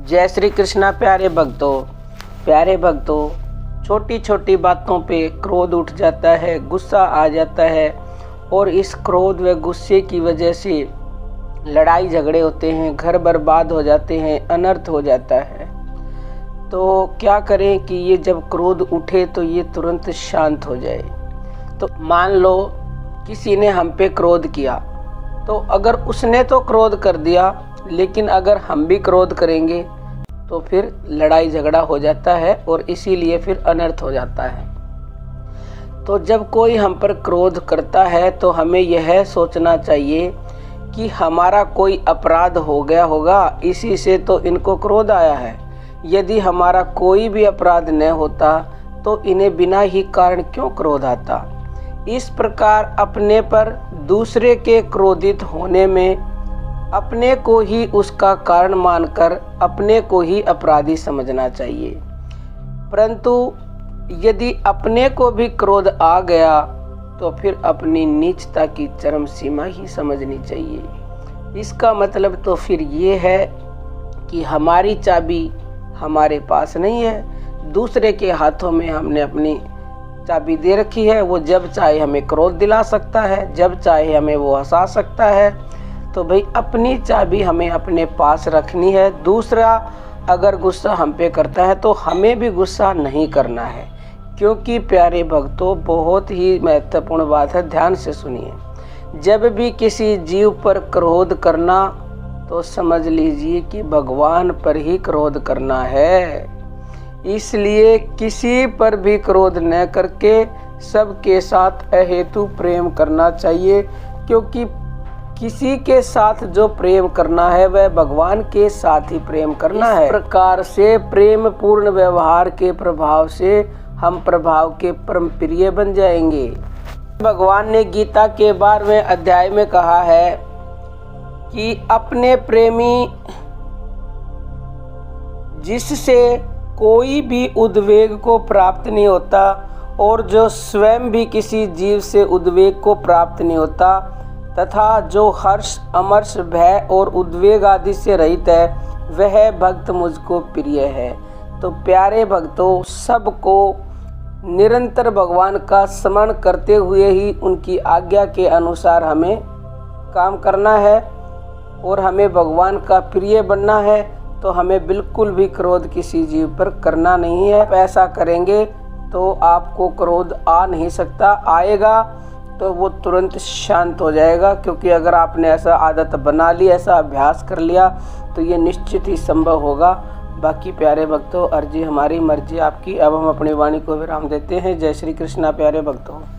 जय श्री कृष्णा प्यारे भक्तों, छोटी छोटी बातों पे क्रोध उठ जाता है, गुस्सा आ जाता है और इस क्रोध व गुस्से की वजह से लड़ाई झगड़े होते हैं, घर बर्बाद हो जाते हैं, अनर्थ हो जाता है। तो क्या करें कि ये जब क्रोध उठे तो ये तुरंत शांत हो जाए। तो मान लो किसी ने हम पे क्रोध किया, तो अगर उसने तो क्रोध कर दिया, लेकिन अगर हम भी क्रोध करेंगे तो फिर लड़ाई झगड़ा हो जाता है और इसीलिए फिर अनर्थ हो जाता है। तो जब कोई हम पर क्रोध करता है तो हमें यह सोचना चाहिए कि हमारा कोई अपराध हो गया होगा, इसी से तो इनको क्रोध आया है। यदि हमारा कोई भी अपराध न होता तो इन्हें बिना ही कारण क्यों क्रोध आता। इस प्रकार अपने पर दूसरे के क्रोधित होने में अपने को ही उसका कारण मानकर अपने को ही अपराधी समझना चाहिए। परंतु यदि अपने को भी क्रोध आ गया तो फिर अपनी नीचता की चरम सीमा ही समझनी चाहिए। इसका मतलब तो फिर ये है कि हमारी चाबी हमारे पास नहीं है, दूसरे के हाथों में हमने अपनी चाबी दे रखी है। वो जब चाहे हमें क्रोध दिला सकता है, जब चाहे हमें वो हंसा सकता है। तो भाई अपनी चाबी हमें अपने पास रखनी है। दूसरा अगर गुस्सा हम पे करता है तो हमें भी गुस्सा नहीं करना है, क्योंकि प्यारे भक्तों बहुत ही महत्वपूर्ण बात है, ध्यान से सुनिए। जब भी किसी जीव पर क्रोध करना तो समझ लीजिए कि भगवान पर ही क्रोध करना है। इसलिए किसी पर भी क्रोध न करके सबके साथ अहेतु प्रेम करना चाहिए, क्योंकि किसी के साथ जो प्रेम करना है वह भगवान के साथ ही प्रेम करना है। इस प्रकार से प्रेम पूर्ण व्यवहार के प्रभाव से हम प्रभाव के परम प्रिय बन जाएंगे। भगवान ने गीता के 12वें अध्याय में कहा है कि अपने प्रेमी जिससे कोई भी उद्वेग को प्राप्त नहीं होता और जो स्वयं भी किसी जीव से उद्वेग को प्राप्त नहीं होता, तथा जो हर्ष अमर्ष भय और उद्वेग आदि से रहित है, वह भक्त मुझको प्रिय है। तो प्यारे भक्तों, सबको निरंतर भगवान का स्मरण करते हुए ही उनकी आज्ञा के अनुसार हमें काम करना है और हमें भगवान का प्रिय बनना है। तो हमें बिल्कुल भी क्रोध किसी जीव पर करना नहीं है। ऐसा करेंगे तो आपको क्रोध आ नहीं सकता, आएगा तो वो तुरंत शांत हो जाएगा, क्योंकि अगर आपने ऐसा आदत बना ली, ऐसा अभ्यास कर लिया तो ये निश्चित ही संभव होगा। बाकी प्यारे भक्तों, अर्जी हमारी मर्जी आपकी। अब हम अपनी वाणी को विराम देते हैं। जय श्री कृष्णा प्यारे भक्तों।